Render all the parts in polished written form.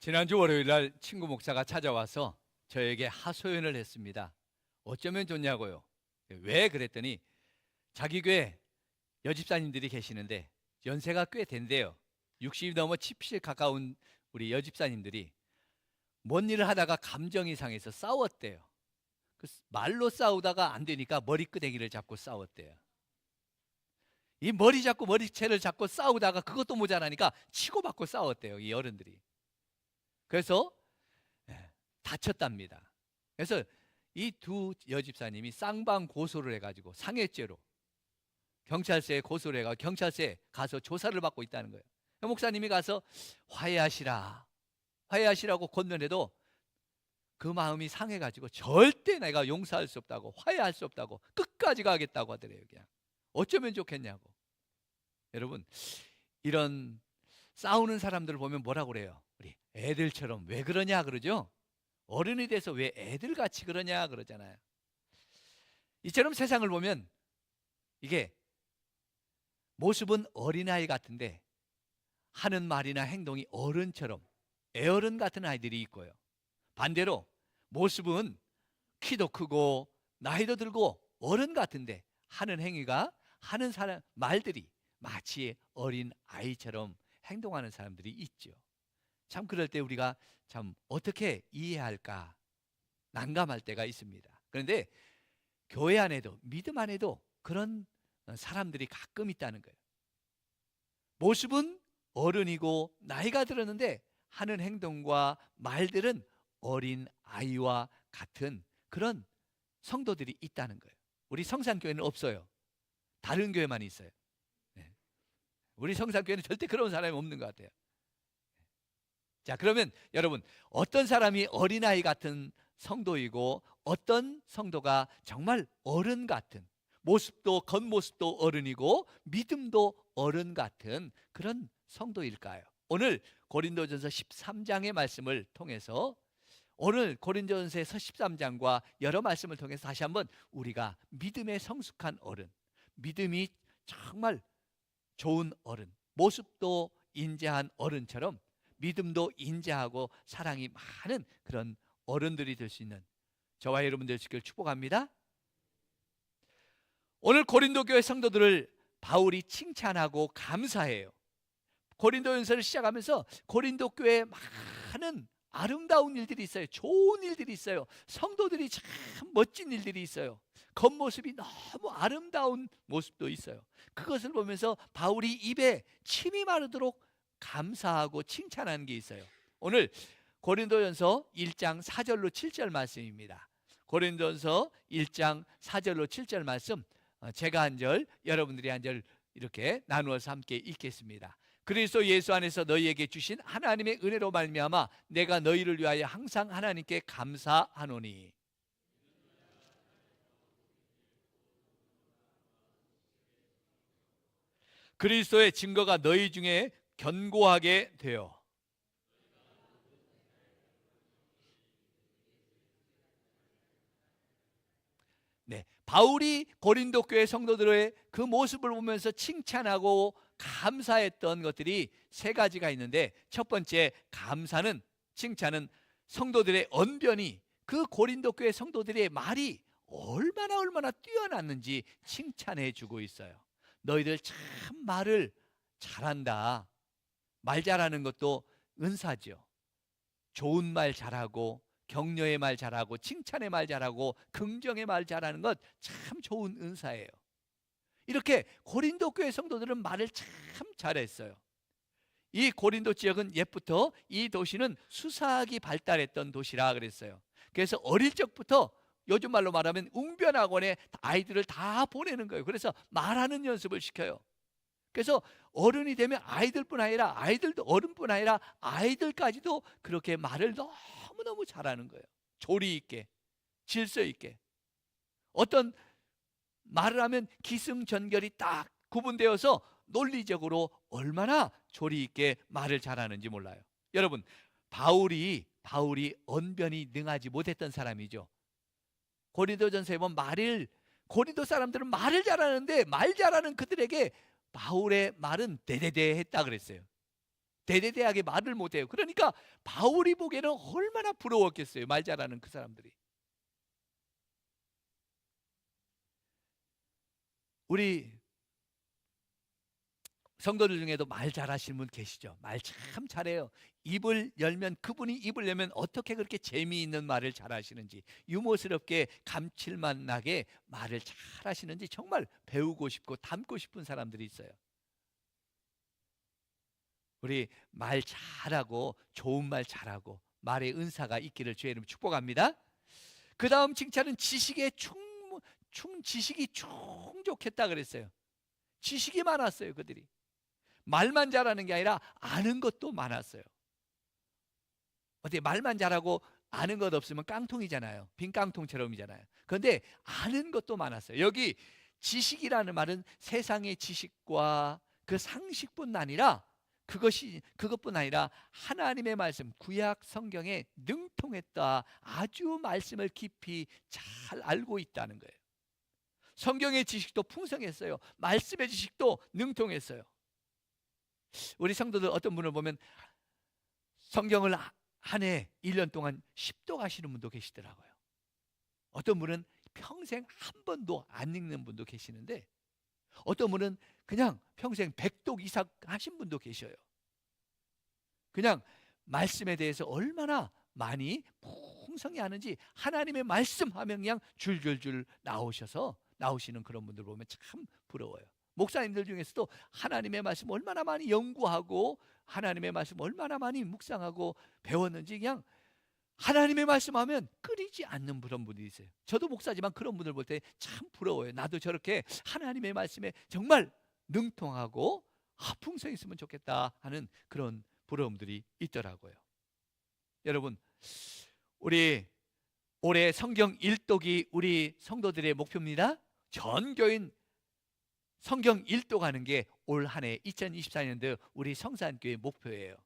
지난주 월요일 날 친구 목사가 찾아와서 저에게 하소연을 했습니다. 어쩌면 좋냐고요. 왜 그랬더니 자기 교회 여집사님들이 계시는데 연세가 꽤 된대요. 60이 넘어 70에 가까운 우리 여집사님들이 뭔 일을 하다가 감정이 상해서 싸웠대요. 말로 싸우다가 안 되니까 머리끄댕이를 잡고 싸웠대요. 이 머리 잡고 머리채를 잡고 싸우다가 그것도 모자라니까 치고받고 싸웠대요, 이 어른들이. 그래서 다쳤답니다. 그래서 이 두 여집사님이 쌍방 고소를 해가지고 상해죄로 경찰서에 고소를 해가지고 경찰서에 가서 조사를 받고 있다는 거예요. 목사님이 가서 화해하시라고 권면해도 그 마음이 상해가지고 절대 내가 용서할 수 없다고, 화해할 수 없다고, 끝까지 가겠다고 하더래요. 그냥 어쩌면 좋겠냐고. 여러분, 이런 싸우는 사람들을 보면 뭐라고 그래요? 우리 애들처럼 왜 그러냐 그러죠? 어른이 돼서 왜 애들같이 그러냐 그러잖아요. 이처럼 세상을 보면 이게 모습은 어린아이 같은데 하는 말이나 행동이 어른처럼 애어른 같은 아이들이 있고요. 반대로 모습은 키도 크고 나이도 들고 어른 같은데 하는 행위가, 하는 사람 말들이 마치 어린 아이처럼 행동하는 사람들이 있죠. 참 그럴 때 우리가 참 어떻게 이해할까 난감할 때가 있습니다. 그런데 교회 안에도, 믿음 안에도 그런 사람들이 가끔 있다는 거예요. 모습은 어른이고 나이가 들었는데 하는 행동과 말들은 어린 아이와 같은 그런 성도들이 있다는 거예요. 우리 성산교회는 없어요. 다른 교회만 있어요. 우리 성산교회는 절대 그런 사람이 없는 것 같아요. 자, 그러면 여러분, 어떤 사람이 어린아이 같은 성도이고 어떤 성도가 정말 어른 같은, 모습도 겉모습도 어른이고 믿음도 어른 같은 그런 성도일까요? 오늘 고린도전서 13장의 말씀을 통해서, 오늘 고린도전서에서 13장과 여러 말씀을 통해서 다시 한번 우리가 믿음에 성숙한 어른, 믿음이 정말 좋은 어른, 모습도 인자한 어른처럼 믿음도 인자하고 사랑이 많은 그런 어른들이 될 수 있는 저와 여러분 되시길 축복합니다. 오늘 고린도 교회 성도들을 바울이 칭찬하고 감사해요. 고린도전서를 시작하면서 고린도 교회에 많은 아름다운 일들이 있어요. 좋은 일들이 있어요. 성도들이 참 멋진 일들이 있어요. 겉모습이 너무 아름다운 모습도 있어요. 그것을 보면서 바울이 입에 침이 마르도록 감사하고 칭찬하는 게 있어요. 오늘 고린도전서 1장 4절로 7절 말씀입니다. 고린도전서 1장 4절로 7절 말씀, 제가 한 절, 여러분들이 한 절 이렇게 나누어서 함께 읽겠습니다. 그리스도 예수 안에서 너희에게 주신 하나님의 은혜로 말미암아 내가 너희를 위하여 항상 하나님께 감사하노니. 그리스도의 증거가 너희 중에 견고하게 되어. 네, 바울이 고린도 교회 성도들의 그 모습을 보면서 칭찬하고 감사했던 것들이 세 가지가 있는데, 첫 번째 감사는, 칭찬은 성도들의 언변이, 그 고린도 교회 성도들의 말이 얼마나 뛰어났는지 칭찬해 주고 있어요. 너희들 참 말을 잘한다. 말 잘하는 것도 은사죠. 좋은 말 잘하고 격려의 말 잘하고 칭찬의 말 잘하고 긍정의 말 잘하는 것 참 좋은 은사예요. 이렇게 고린도 교회 성도들은 말을 참 잘했어요. 이 고린도 지역은 옛부터 이 도시는 수사학이 발달했던 도시라 그랬어요. 그래서 어릴 적부터 요즘 말로 말하면 웅변학원에 아이들을 다 보내는 거예요. 그래서 말하는 연습을 시켜요. 그래서 어른이 되면 아이들뿐 아니라, 아이들도 어른뿐 아니라 아이들까지도 그렇게 말을 너무너무 잘하는 거예요. 조리 있게, 질서 있게. 어떤 말을 하면 기승전결이 딱 구분되어서 논리적으로 얼마나 조리 있게 말을 잘하는지 몰라요. 여러분, 바울이 언변이 능하지 못했던 사람이죠. 고린도전서에 보면 고린도 사람들은 말을 잘하는데 말 잘하는 그들에게 바울의 말은 대대대 했다 그랬어요. 대대대하게 말을 못해요. 그러니까 바울이 보기에는 얼마나 부러웠겠어요. 말 잘하는 그 사람들이. 우리 성도들 중에도 말 잘하시는 분 계시죠? 말 참 잘해요. 입을 열면, 그분이 입을 열면 어떻게 그렇게 재미있는 말을 잘하시는지, 유머스럽게 감칠맛 나게 말을 잘하시는지 정말 배우고 싶고 닮고 싶은 사람들이 있어요. 우리 말 잘하고 좋은 말 잘하고 말의 은사가 있기를 주의 이름으로 축복합니다. 그 다음 칭찬은 지식에 지식이 충족했다 그랬어요. 지식이 많았어요. 그들이 말만 잘하는 게 아니라 아는 것도 많았어요. 어떻게 말만 잘하고 아는 것 없으면 깡통이잖아요. 빈 깡통처럼이잖아요. 그런데 아는 것도 많았어요. 여기 지식이라는 말은 세상의 지식과 그 상식뿐 아니라 그것뿐 아니라 하나님의 말씀, 구약 성경에 능통했다. 아주 말씀을 깊이 잘 알고 있다는 거예요. 성경의 지식도 풍성했어요. 말씀의 지식도 능통했어요. 우리 성도들 어떤 분을 보면 성경을 한 해 1년 동안 10독 하시는 분도 계시더라고요. 어떤 분은 평생 한 번도 안 읽는 분도 계시는데, 어떤 분은 그냥 평생 100독 이상 하신 분도 계셔요. 그냥 말씀에 대해서 얼마나 많이 풍성히 아는지, 하나님의 말씀하면 그냥 줄줄줄 나오시는 그런 분들 보면 참 부러워요. 목사님들 중에서도 하나님의 말씀 얼마나 많이 연구하고 하나님의 말씀 얼마나 많이 묵상하고 배웠는지 그냥 하나님의 말씀하면 끊이지 않는 그런 분들이 있어요. 저도 목사지만 그런 분들 볼 때 참 부러워요. 나도 저렇게 하나님의 말씀에 정말 능통하고 풍성히 있으면 좋겠다 하는 그런 부러움들이 있더라고요. 여러분, 우리 올해 성경 일독이 우리 성도들의 목표입니다. 전 교인 성경 일독하는 게 올 한 해 2024년도 우리 성산교회 목표예요.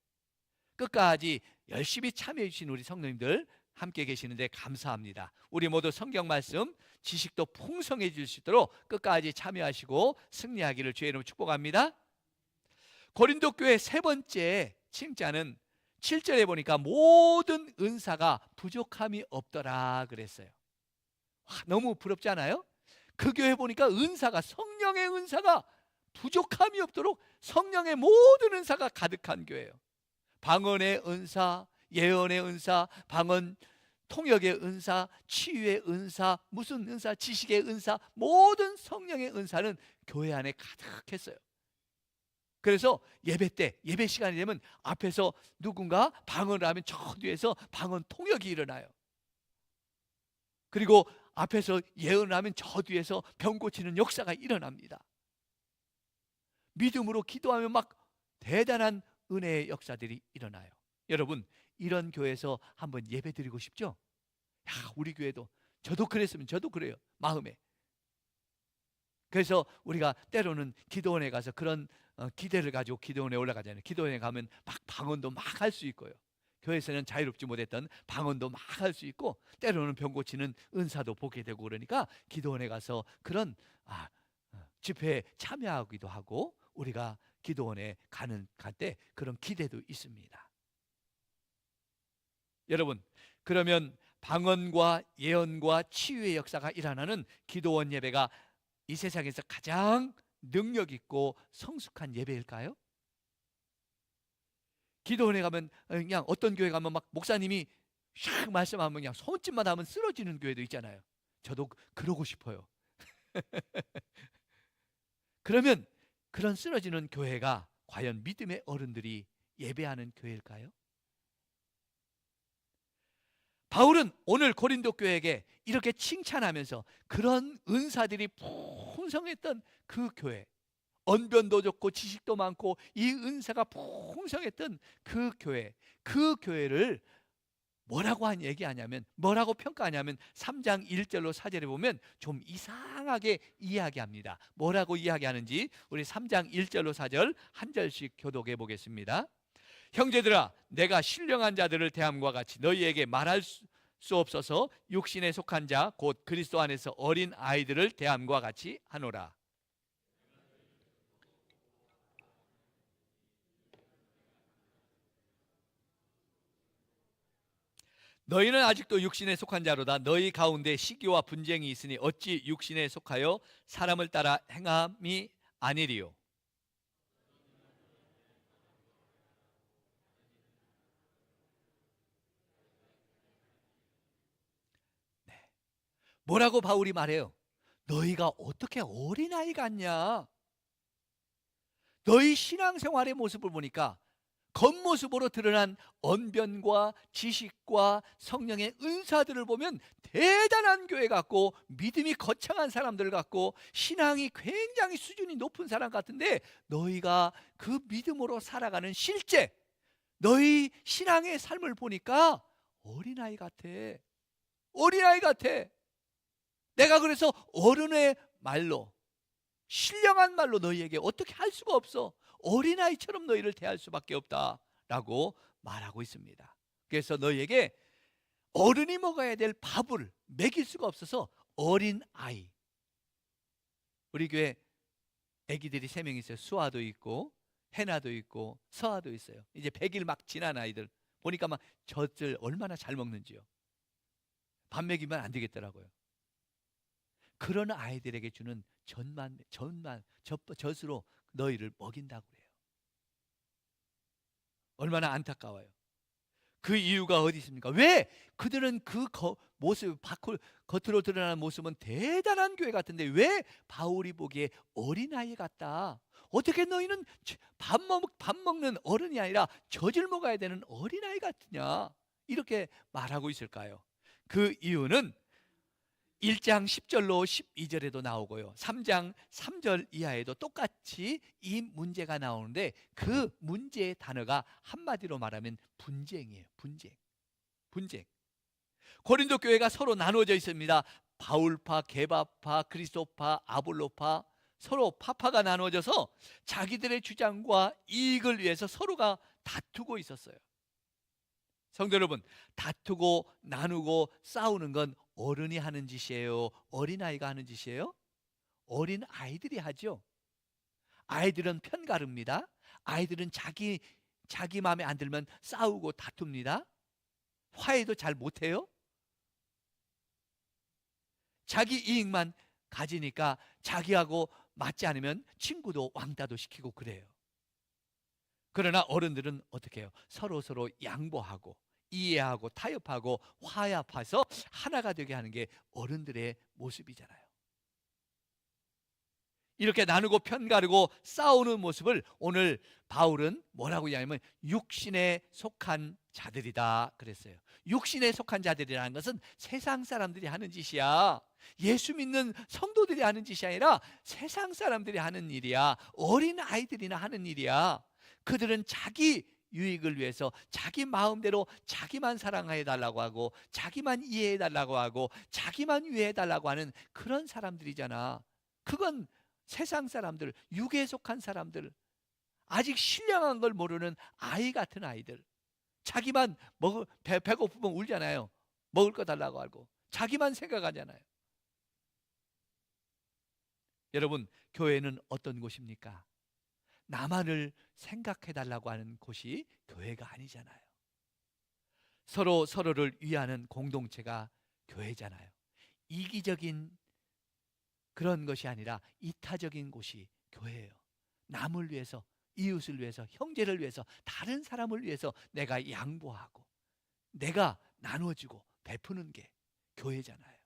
끝까지 열심히 참여해 주신 우리 성도님들 함께 계시는데 감사합니다. 우리 모두 성경 말씀 지식도 풍성해질 수 있도록 끝까지 참여하시고 승리하기를 주의 이름으로 축복합니다. 고린도 교회 세 번째 칭찬은 7절에 보니까 모든 은사가 부족함이 없더라 그랬어요. 너무 부럽지 않아요? 그 교회 보니까 성령의 은사가 부족함이 없도록 성령의 모든 은사가 가득한 교회예요. 방언의 은사, 예언의 은사, 방언 통역의 은사, 치유의 은사, 무슨 은사, 지식의 은사, 모든 성령의 은사는 교회 안에 가득했어요. 그래서 예배 때, 예배 시간이 되면 앞에서 누군가 방언을 하면 저 뒤에서 방언 통역이 일어나요. 그리고 앞에서 예언을 하면 저 뒤에서 병 고치는 역사가 일어납니다. 믿음으로 기도하면 막 대단한 은혜의 역사들이 일어나요. 여러분, 이런 교회에서 한번 예배 드리고 싶죠? 우리 교회도, 저도 그랬으면 저도 그래요, 마음에. 그래서 우리가 때로는 기도원에 가서 그런 기대를 가지고 기도원에 올라가잖아요. 기도원에 가면 막 방언도 막 할 수 있고요. 교회에서는 자유롭지 못했던 방언도 막 할 수 있고, 때로는 병 고치는 은사도 보게 되고, 그러니까 기도원에 가서 그런 집회에 참여하기도 하고, 우리가 기도원에 갈 때 그런 기대도 있습니다. 여러분, 그러면 방언과 예언과 치유의 역사가 일어나는 기도원 예배가 이 세상에서 가장 능력 있고 성숙한 예배일까요? 기도원에 가면 그냥 어떤 교회 가면 막 목사님이 샥 말씀하면 그냥 손짓만 하면 쓰러지는 교회도 있잖아요. 저도 그러고 싶어요. 그러면 그런 쓰러지는 교회가 과연 믿음의 어른들이 예배하는 교회일까요? 바울은 오늘 고린도 교회에게 이렇게 칭찬하면서 그런 은사들이 풍성했던 그 교회, 언변도 좋고 지식도 많고 이 은사가 풍성했던 그 교회를 뭐라고 평가하냐면 3장 1절로 4절에 보면 좀 이상하게 이야기합니다. 뭐라고 이야기하는지 우리 3장 1절로 4절 한 절씩 교독해 보겠습니다. 형제들아, 내가 신령한 자들을 대함과 같이 너희에게 말할 수 없어서 육신에 속한 자 곧 그리스도 안에서 어린 아이들을 대함과 같이 하노라. 너희는 아직도 육신에 속한 자로다. 너희 가운데 시기와 분쟁이 있으니 어찌 육신에 속하여 사람을 따라 행함이 아니리요. 뭐라고 바울이 말해요? 너희가 어떻게 어린아이 같냐? 너희 신앙생활의 모습을 보니까 겉모습으로 드러난 언변과 지식과 성령의 은사들을 보면 대단한 교회 같고 믿음이 거창한 사람들 같고 신앙이 굉장히 수준이 높은 사람 같은데, 너희가 그 믿음으로 살아가는 실제 너희 신앙의 삶을 보니까 어린아이 같아. 어린아이 같아. 내가 그래서 어른의 말로, 신령한 말로 너희에게 어떻게 할 수가 없어. 어린아이처럼 너희를 대할 수밖에 없다라고 말하고 있습니다. 그래서 너희에게 어른이 먹어야 될 밥을 먹일 수가 없어서 어린아이. 우리 교회 아기들이 3명 있어요. 수아도 있고 해나도 있고 서아도 있어요. 이제 100일 막 지난 아이들 보니까 막 젖을 얼마나 잘 먹는지요. 밥 먹이면 안 되겠더라고요. 그런 아이들에게 주는 젖으로 너희를 먹인다고 그래요. 얼마나 안타까워요. 그 이유가 어디 있습니까? 왜? 그들은 그 모습, 겉으로 드러나는 모습은 대단한 교회 같은데 왜 바울이 보기에 어린아이 같다? 어떻게 너희는 밥 먹는 어른이 아니라 젖을 먹어야 되는 어린아이 같으냐? 이렇게 말하고 있을까요? 그 이유는 1장 10절로 12절에도 나오고요, 3장 3절 이하에도 똑같이 이 문제가 나오는데, 그 문제의 단어가 한마디로 말하면 분쟁이에요. 분쟁. 고린도 교회가 서로 나누어져 있습니다. 바울파, 게바파, 그리스도파, 아볼로파, 서로 파파가 나누어져서 자기들의 주장과 이익을 위해서 서로가 다투고 있었어요. 성도 여러분, 다투고 나누고 싸우는 건 어른이 하는 짓이에요? 어린아이가 하는 짓이에요? 어린아이들이 하죠. 아이들은 편가릅니다. 아이들은 자기 마음에 안 들면 싸우고 다툽니다. 화해도 잘 못해요. 자기 이익만 가지니까 자기하고 맞지 않으면 친구도 왕따도 시키고 그래요. 그러나 어른들은 어떻게 해요? 서로 양보하고 이해하고 타협하고 화합해서 하나가 되게 하는 게 어른들의 모습이잖아요. 이렇게 나누고 편가르고 싸우는 모습을 오늘 바울은 뭐라고 이야기하면 육신에 속한 자들이다 그랬어요. 육신에 속한 자들이라는 것은 세상 사람들이 하는 짓이야. 예수 믿는 성도들이 하는 짓이 아니라 세상 사람들이 하는 일이야. 어린 아이들이나 하는 일이야. 그들은 자기 유익을 위해서 자기 마음대로 자기만 사랑해달라고 하고 자기만 이해해달라고 하고 자기만 위해달라고 하는 그런 사람들이잖아. 그건 세상 사람들, 육에 속한 사람들, 아직 신령한 걸 모르는 아이 같은 아이들. 자기만 배고프면 울잖아요. 먹을 거 달라고 하고 자기만 생각하잖아요. 여러분, 교회는 어떤 곳입니까? 나만을 생각해달라고 하는 곳이 교회가 아니잖아요. 서로를 위하는 공동체가 교회잖아요. 이기적인 그런 것이 아니라 이타적인 곳이 교회예요. 남을 위해서, 이웃을 위해서, 형제를 위해서, 다른 사람을 위해서 내가 양보하고 내가 나눠주고 베푸는 게 교회잖아요.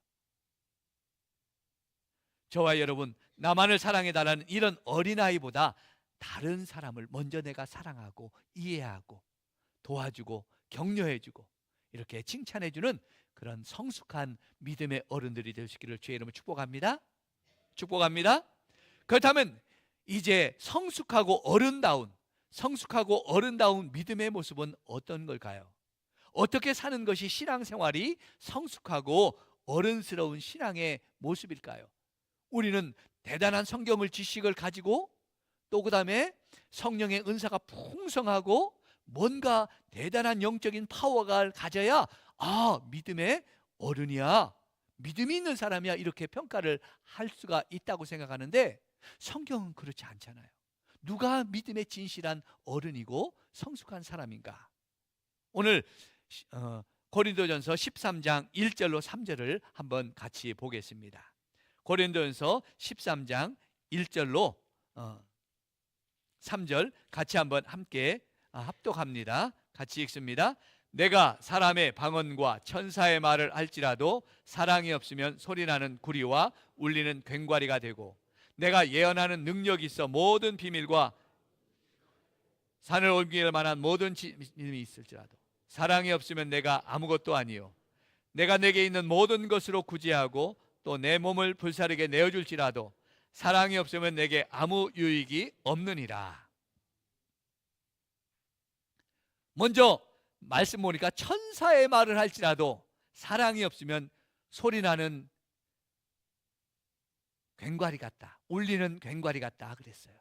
저와 여러분, 나만을 사랑해달라는 이런 어린아이보다 다른 사람을 먼저 내가 사랑하고 이해하고 도와주고 격려해주고 이렇게 칭찬해주는 그런 성숙한 믿음의 어른들이 되시기를 주의 이름으로 축복합니다. 그렇다면 이제 성숙하고 어른다운 믿음의 모습은 어떤 걸까요? 어떻게 사는 것이 신앙생활이 성숙하고 어른스러운 신앙의 모습일까요? 우리는 대단한 성경을 지식을 가지고 또 그 다음에 성령의 은사가 풍성하고 뭔가 대단한 영적인 파워가 가져야 믿음의 어른이야, 믿음이 있는 사람이야, 이렇게 평가를 할 수가 있다고 생각하는데 성경은 그렇지 않잖아요. 누가 믿음의 진실한 어른이고 성숙한 사람인가? 오늘 고린도전서 13장 1절로 3절을 한번 같이 보겠습니다. 고린도전서 13장 1절로 3절 같이 한번 함께 합독합니다. 같이 읽습니다. 내가 사람의 방언과 천사의 말을 할지라도 사랑이 없으면 소리나는 구리와 울리는 괭과리가 되고, 내가 예언하는 능력이 있어 모든 비밀과 산을 옮길 만한 모든 지능이 있을지라도 사랑이 없으면 내가 아무것도 아니요, 내가 내게 있는 모든 것으로 구제하고 또 내 몸을 불사르게 내어줄지라도 사랑이 없으면 내게 아무 유익이 없느니라. 먼저 말씀 보니까 천사의 말을 할지라도 사랑이 없으면 소리나는 괭과리 같다, 울리는 괭과리 같다 그랬어요.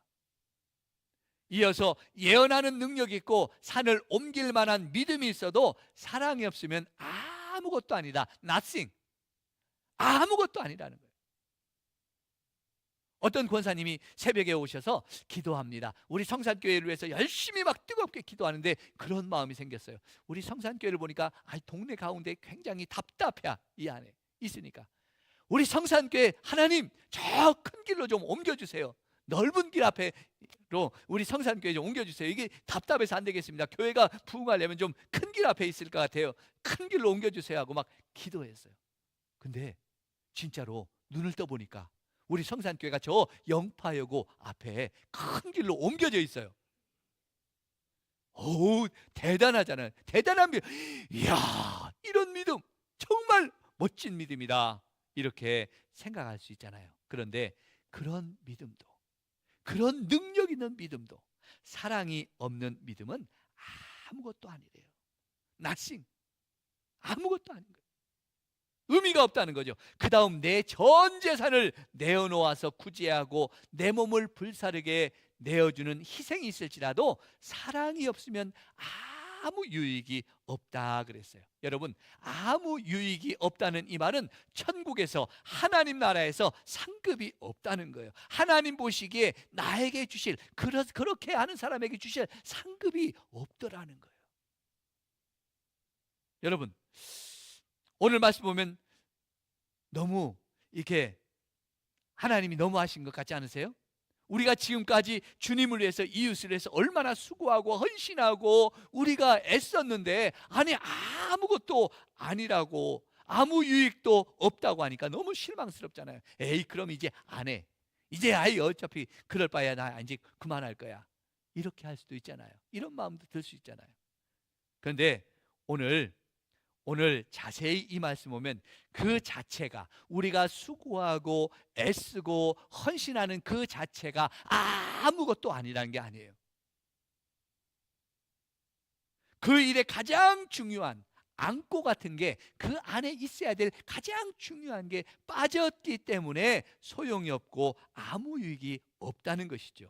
이어서 예언하는 능력이 있고 산을 옮길 만한 믿음이 있어도 사랑이 없으면 아무것도 아니다. nothing. 아무것도 아니라는 거예요. 어떤 권사님이 새벽에 오셔서 기도합니다. 우리 성산교회를 위해서 열심히 막 뜨겁게 기도하는데 그런 마음이 생겼어요. 우리 성산교회를 보니까 동네 가운데 굉장히 답답해. 이 안에 있으니까 우리 성산교회 하나님 저 큰 길로 좀 옮겨주세요. 넓은 길 앞에로 우리 성산교회 좀 옮겨주세요. 이게 답답해서 안 되겠습니다. 교회가 부흥하려면 좀 큰 길 앞에 있을 것 같아요. 큰 길로 옮겨주세요 하고 막 기도했어요. 근데 진짜로 눈을 떠보니까 우리 성산교회가 저 영파여고 앞에 큰 길로 옮겨져 있어요. 오, 대단하잖아요. 대단한 믿음. 이야, 이런 믿음 정말 멋진 믿음이다, 이렇게 생각할 수 있잖아요. 그런데 그런 믿음도, 그런 능력 있는 믿음도 사랑이 없는 믿음은 아무것도 아니래요. nothing. 아무것도 아닌 거예요. 의미가 없다는 거죠. 그 다음 내 전 재산을 내어놓아서 구제하고 내 몸을 불사르게 내어주는 희생이 있을지라도 사랑이 없으면 아무 유익이 없다 그랬어요. 여러분, 아무 유익이 없다는 이 말은 천국에서 하나님 나라에서 상급이 없다는 거예요. 하나님 보시기에 나에게 주실, 그렇게 하는 사람에게 주실 상급이 없더라는 거예요. 여러분, 오늘 말씀 보면 너무 이렇게 하나님이 너무 하신 것 같지 않으세요? 우리가 지금까지 주님을 위해서, 이웃을 위해서 얼마나 수고하고 헌신하고 우리가 애썼는데 아니 아무것도 아니라고, 아무 유익도 없다고 하니까 너무 실망스럽잖아요. 에이, 그럼 이제 안 해. 이제 아이 어차피 그럴 바에야 나 이제 그만할 거야. 이렇게 할 수도 있잖아요. 이런 마음도 들 수 있잖아요. 그런데 오늘 자세히 이 말씀 보면 그 자체가, 우리가 수고하고 애쓰고 헌신하는 그 자체가 아무것도 아니라는 게 아니에요. 그 일에 가장 중요한 안고 같은 게, 그 안에 있어야 될 가장 중요한 게 빠졌기 때문에 소용이 없고 아무 유익이 없다는 것이죠.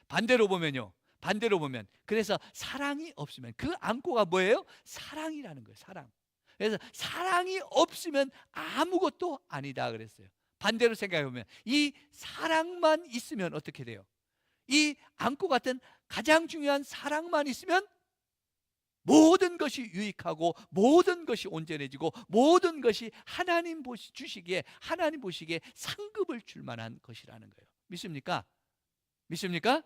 반대로 보면 그래서 사랑이 없으면, 그 안고가 뭐예요? 사랑이라는 거예요. 사랑. 그래서 사랑이 없으면 아무것도 아니다 그랬어요. 반대로 생각해 보면 이 사랑만 있으면 어떻게 돼요? 이 안고 같은 가장 중요한 사랑만 있으면 모든 것이 유익하고 모든 것이 온전해지고 모든 것이 하나님 주시기에, 하나님 보시기에 상급을 줄 만한 것이라는 거예요. 믿습니까? 믿습니까?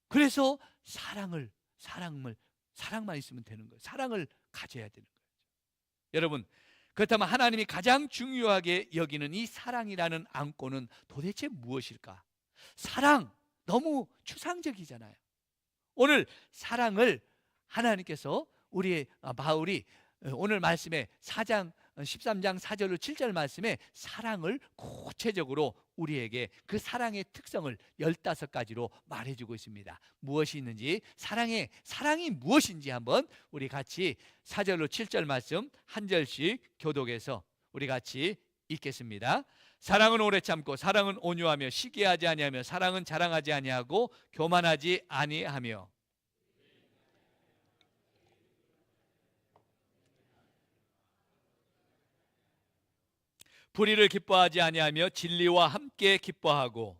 그래서 사랑만 있으면 되는 거예요. 사랑을 가져야 되는 거예요. 여러분, 그렇다면 하나님이 가장 중요하게 여기는 이 사랑이라는 안고는 도대체 무엇일까? 사랑, 너무 추상적이잖아요. 오늘 사랑을 하나님께서 바울이 오늘 말씀에 13장 4절로 7절 말씀에 사랑을 구체적으로 우리에게 그 사랑의 특성을 15가지로 말해주고 있습니다. 무엇이 있는지, 사랑이 무엇인지 한번 우리 같이 4절로 7절 말씀 한 절씩 교독해서 우리 같이 읽겠습니다. 사랑은 오래 참고, 사랑은 온유하며, 시기하지 아니하며, 사랑은 자랑하지 아니하고, 교만하지 아니하며, 불의를 기뻐하지 아니하며 진리와 함께 기뻐하고,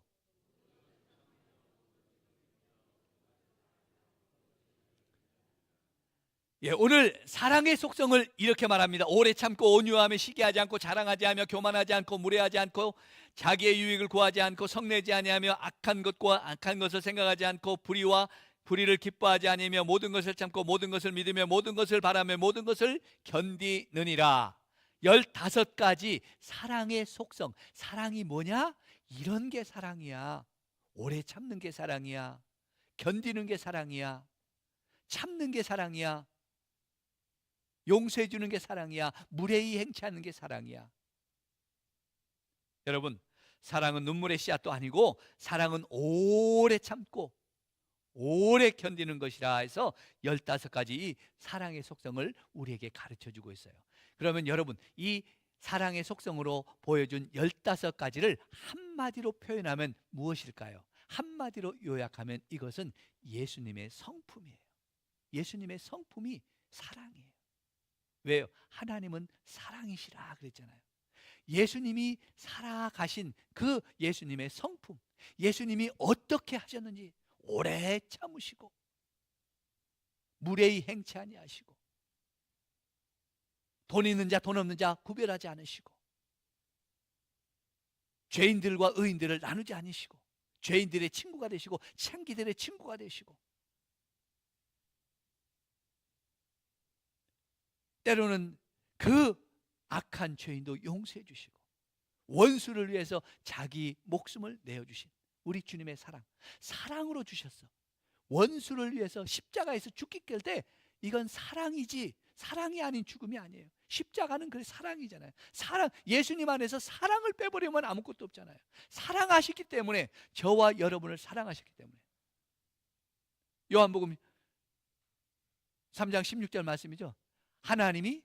오늘 사랑의 속성을 이렇게 말합니다. 오래 참고 온유하며 시기하지 않고 자랑하지 않으며 교만하지 않고 무례하지 않고 자기의 유익을 구하지 않고 성내지 아니하며 악한 것과 악한 것을 생각하지 않고 불의와 불의를 기뻐하지 아니하며 모든 것을 참고 모든 것을 믿으며 모든 것을 바라며 모든 것을 견디느니라. 15가지 사랑의 속성. 사랑이 뭐냐? 이런 게 사랑이야. 오래 참는 게 사랑이야. 견디는 게 사랑이야. 참는 게 사랑이야. 용서해 주는 게 사랑이야. 무례히 행치하는 게 사랑이야. 여러분, 사랑은 눈물의 씨앗도 아니고 사랑은 오래 참고 오래 견디는 것이라 해서 15가지 이 사랑의 속성을 우리에게 가르쳐주고 있어요. 그러면 여러분, 이 사랑의 속성으로 보여준 15가지를 한마디로 표현하면 무엇일까요? 한마디로 요약하면 이것은 예수님의 성품이에요. 예수님의 성품이 사랑이에요. 왜요? 하나님은 사랑이시라 그랬잖아요. 예수님이 살아가신 그 예수님의 성품, 예수님이 어떻게 하셨는지 오래 참으시고 무례히 행치 아니하시고 돈 있는 자 돈 없는 자 구별하지 않으시고 죄인들과 의인들을 나누지 않으시고 죄인들의 친구가 되시고 창기들의 친구가 되시고 때로는 그 악한 죄인도 용서해 주시고 원수를 위해서 자기 목숨을 내어주신 우리 주님의 사랑, 사랑으로 주셨어. 원수를 위해서 십자가에서 죽기 깰 때 이건 사랑이지 사랑이 아닌 죽음이 아니에요. 십자가는 그 사랑이잖아요. 사랑, 예수님 안에서 사랑을 빼버리면 아무것도 없잖아요. 사랑하셨기 때문에, 저와 여러분을 사랑하셨기 때문에. 요한복음 3장 16절 말씀이죠. 하나님이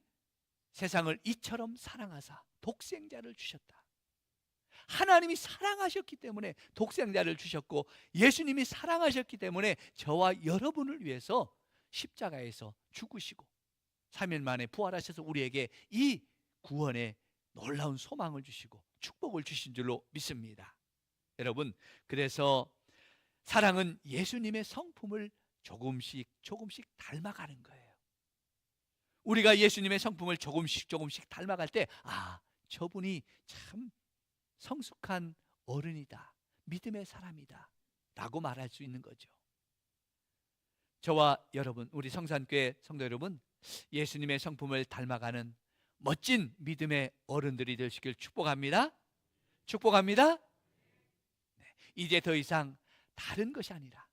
세상을 이처럼 사랑하사 독생자를 주셨다. 하나님이 사랑하셨기 때문에 독생자를 주셨고, 예수님이 사랑하셨기 때문에 저와 여러분을 위해서 십자가에서 죽으시고 3일 만에 부활하셔서 우리에게 이 구원의 놀라운 소망을 주시고 축복을 주신 줄로 믿습니다. 여러분, 그래서 사랑은 예수님의 성품을 조금씩 닮아가는 거예요. 우리가 예수님의 성품을 조금씩 닮아갈 때, 아, 저분이 참 성숙한 어른이다, 믿음의 사람이다 라고 말할 수 있는 거죠. 저와 여러분, 우리 성산교회 성도 여러분, 예수님의 성품을 닮아가는 멋진 믿음의 어른들이 되시길 축복합니다. 축복합니다. 네, 이제 더 이상 다른 것이 아니라,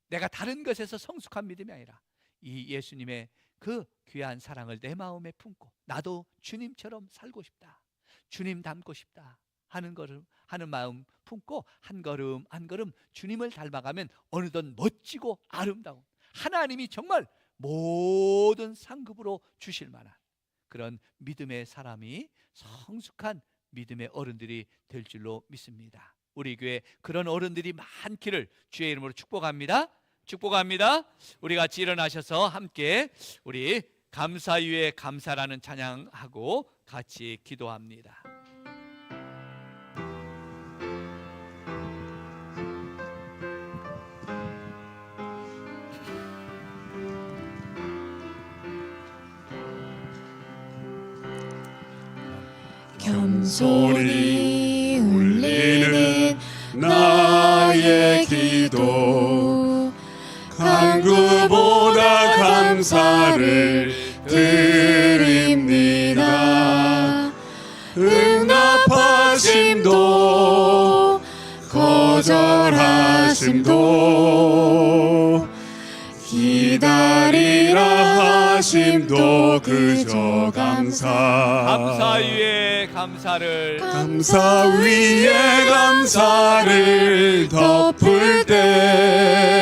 내가 다른 것에서 성숙한 믿음이 아니라 이 예수님의 그 귀한 사랑을 내 마음에 품고 나도 주님처럼 살고 싶다, 주님 닮고 싶다 하는 마음 품고 한 걸음 한 걸음 주님을 닮아가면 어느덧 멋지고 아름다운, 하나님이 정말 모든 상급으로 주실 만한 그런 믿음의 사람이, 성숙한 믿음의 어른들이 될 줄로 믿습니다. 우리 교회 그런 어른들이 많기를 주의 이름으로 축복합니다. 축복합니다. 우리 같이 일어나셔서 함께 우리 감사 위에 감사라는 찬양하고 같이 기도합니다. 겸손히 울리는 나의 기도, 간구보다 감사를 드립니다. 응답하심도 거절하심도 기다리라 하심도 그저 감사 위에 감사를, 감사 위에 감사를 덮을 때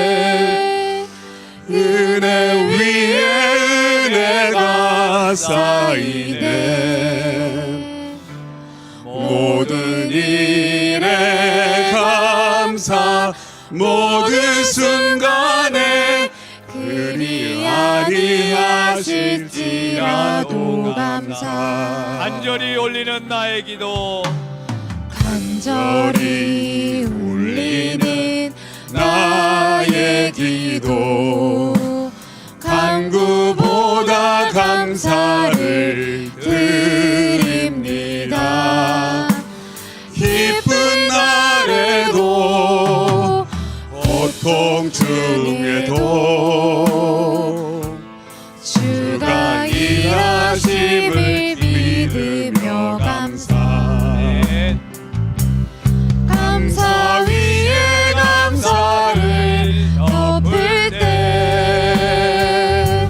은혜 위에 은혜가 쌓이네. 모든 일에 감사, 모든 순간에 그리 아니하실지라도 감사. 간절히 올리는 나의 기도, 간절히 울리는 나의 기도, 간구보다 고통 중에도 주가 일하심을 믿으며 감사 위에 감사를 덮을 때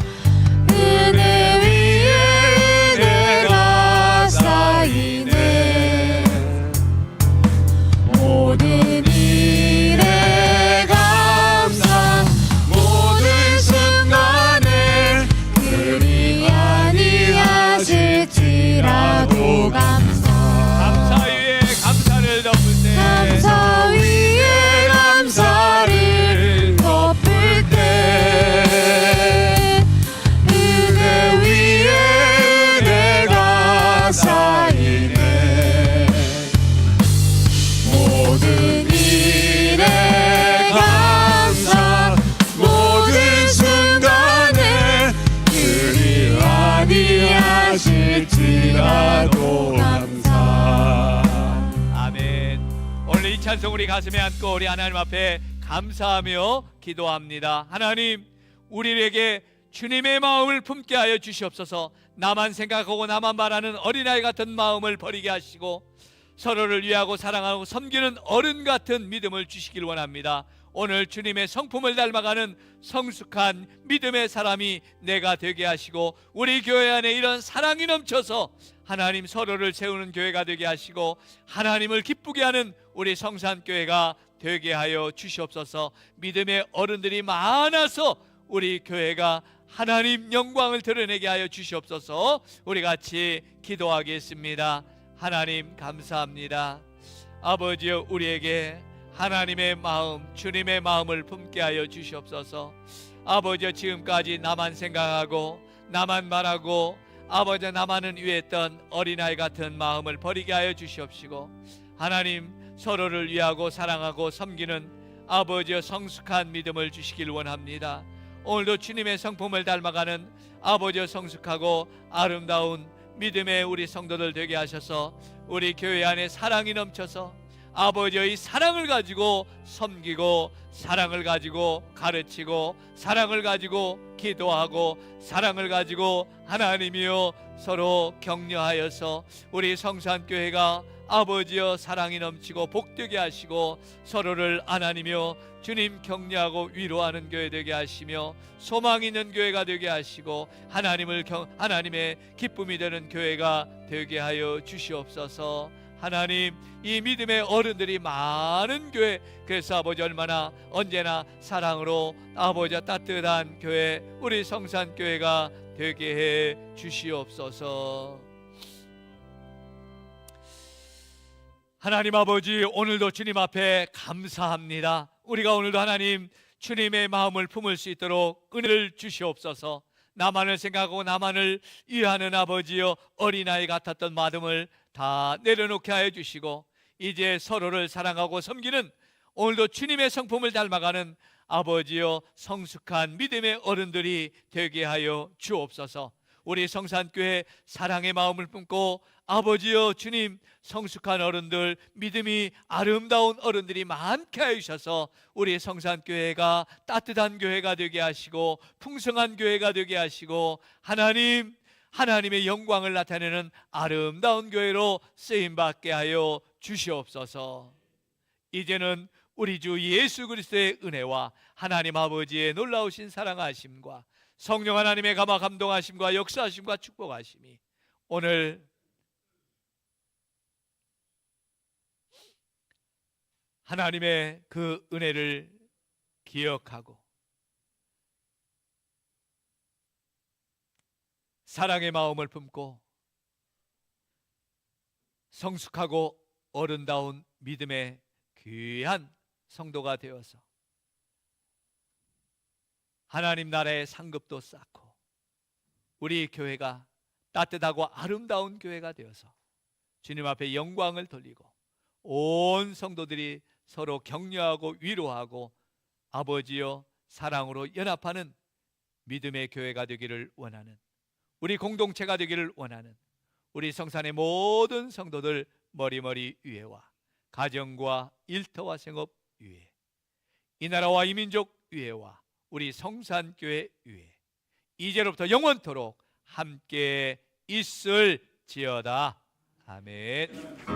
은혜 위에 은혜가 쌓이네. 모든 일에 감사, 모든 순간에 그리 아니하실지라도 감사. 감사 위에 감사를 덮을 때 감사 위에 감사를 덮을 때 은혜 위에 은혜가 쌓이네. 모든 일에 감사, 모든 순간에 그리 아니하실지라도 감사. 아멘. 오늘 이 찬송 우리 가슴에 안고 우리 하나님 앞에 감사하며 기도합니다. 하나님, 우리에게 주님의 마음을 품게 하여 주시옵소서. 나만 생각하고 나만 바라는 어린아이 같은 마음을 버리게 하시고 서로를 위하고 사랑하고 섬기는 어른 같은 믿음을 주시길 원합니다. 오늘 주님의 성품을 닮아가는 성숙한 믿음의 사람이 내가 되게 하시고 우리 교회 안에 이런 사랑이 넘쳐서 하나님 서로를 세우는 교회가 되게 하시고 하나님을 기쁘게 하는 우리 성산교회가 되게 하여 주시옵소서. 믿음의 어른들이 많아서 우리 교회가 하나님 영광을 드러내게 하여 주시옵소서. 우리 같이 기도하겠습니다. 하나님 감사합니다. 아버지여, 우리에게 하나님의 마음, 주님의 마음을 품게 하여 주시옵소서. 아버지여, 지금까지 나만 생각하고 나만 말하고 아버지 나만은 위했던 어린아이 같은 마음을 버리게 하여 주시옵시고 하나님 서로를 위하고 사랑하고 섬기는 아버지여 성숙한 믿음을 주시길 원합니다. 오늘도 주님의 성품을 닮아가는 아버지여 성숙하고 아름다운 믿음의 우리 성도들 되게 하셔서 우리 교회 안에 사랑이 넘쳐서 아버지의 사랑을 가지고 섬기고 사랑을 가지고 가르치고 사랑을 가지고 기도하고 사랑을 가지고 하나님이여 서로 격려하여서 우리 성산교회가 아버지여 사랑이 넘치고 복되게 하시고 서로를 하나님이여 주님 격려하고 위로하는 교회 되게 하시며 소망 있는 교회가 되게 하시고 하나님의 기쁨이 되는 교회가 되게 하여 주시옵소서. 하나님, 이 믿음의 어른들이 많은 교회, 그래서 아버지 얼마나 언제나 사랑으로 아버지 따뜻한 교회, 우리 성산교회가 되게 해 주시옵소서. 하나님 아버지, 오늘도 주님 앞에 감사합니다. 우리가 오늘도 하나님 주님의 마음을 품을 수 있도록 은혜를 주시옵소서. 나만을 생각하고 나만을 위하는 아버지여 어린아이 같았던 마음을 다 내려놓게 하여 주시고 이제 서로를 사랑하고 섬기는 오늘도 주님의 성품을 닮아가는 아버지여 성숙한 믿음의 어른들이 되게 하여 주옵소서. 우리 성산교회 사랑의 마음을 품고 아버지여 주님 성숙한 어른들, 믿음이 아름다운 어른들이 많게 하셔서 우리 성산교회가 따뜻한 교회가 되게 하시고 풍성한 교회가 되게 하시고 하나님의 영광을 나타내는 아름다운 교회로 쓰임받게 하여 주시옵소서. 이제는 우리 주 예수 그리스도의 은혜와 하나님 아버지의 놀라우신 사랑하심과 성령 하나님의 감화 감동하심과 역사하심과 축복하심이 오늘 하나님의 그 은혜를 기억하고 사랑의 마음을 품고 성숙하고 어른다운 믿음의 귀한 성도가 되어서 하나님 나라의 상급도 쌓고 우리 교회가 따뜻하고 아름다운 교회가 되어서 주님 앞에 영광을 돌리고 온 성도들이 서로 격려하고 위로하고 아버지여 사랑으로 연합하는 믿음의 교회가 되기를 원하는, 우리 공동체가 되기를 원하는 우리 성산의 모든 성도들 머리머리 위에와 가정과 일터와 생업 위에 이 나라와 이 민족 위에와 우리 성산교회 위에 이제로부터 영원토록 함께 있을지어다. 아멘.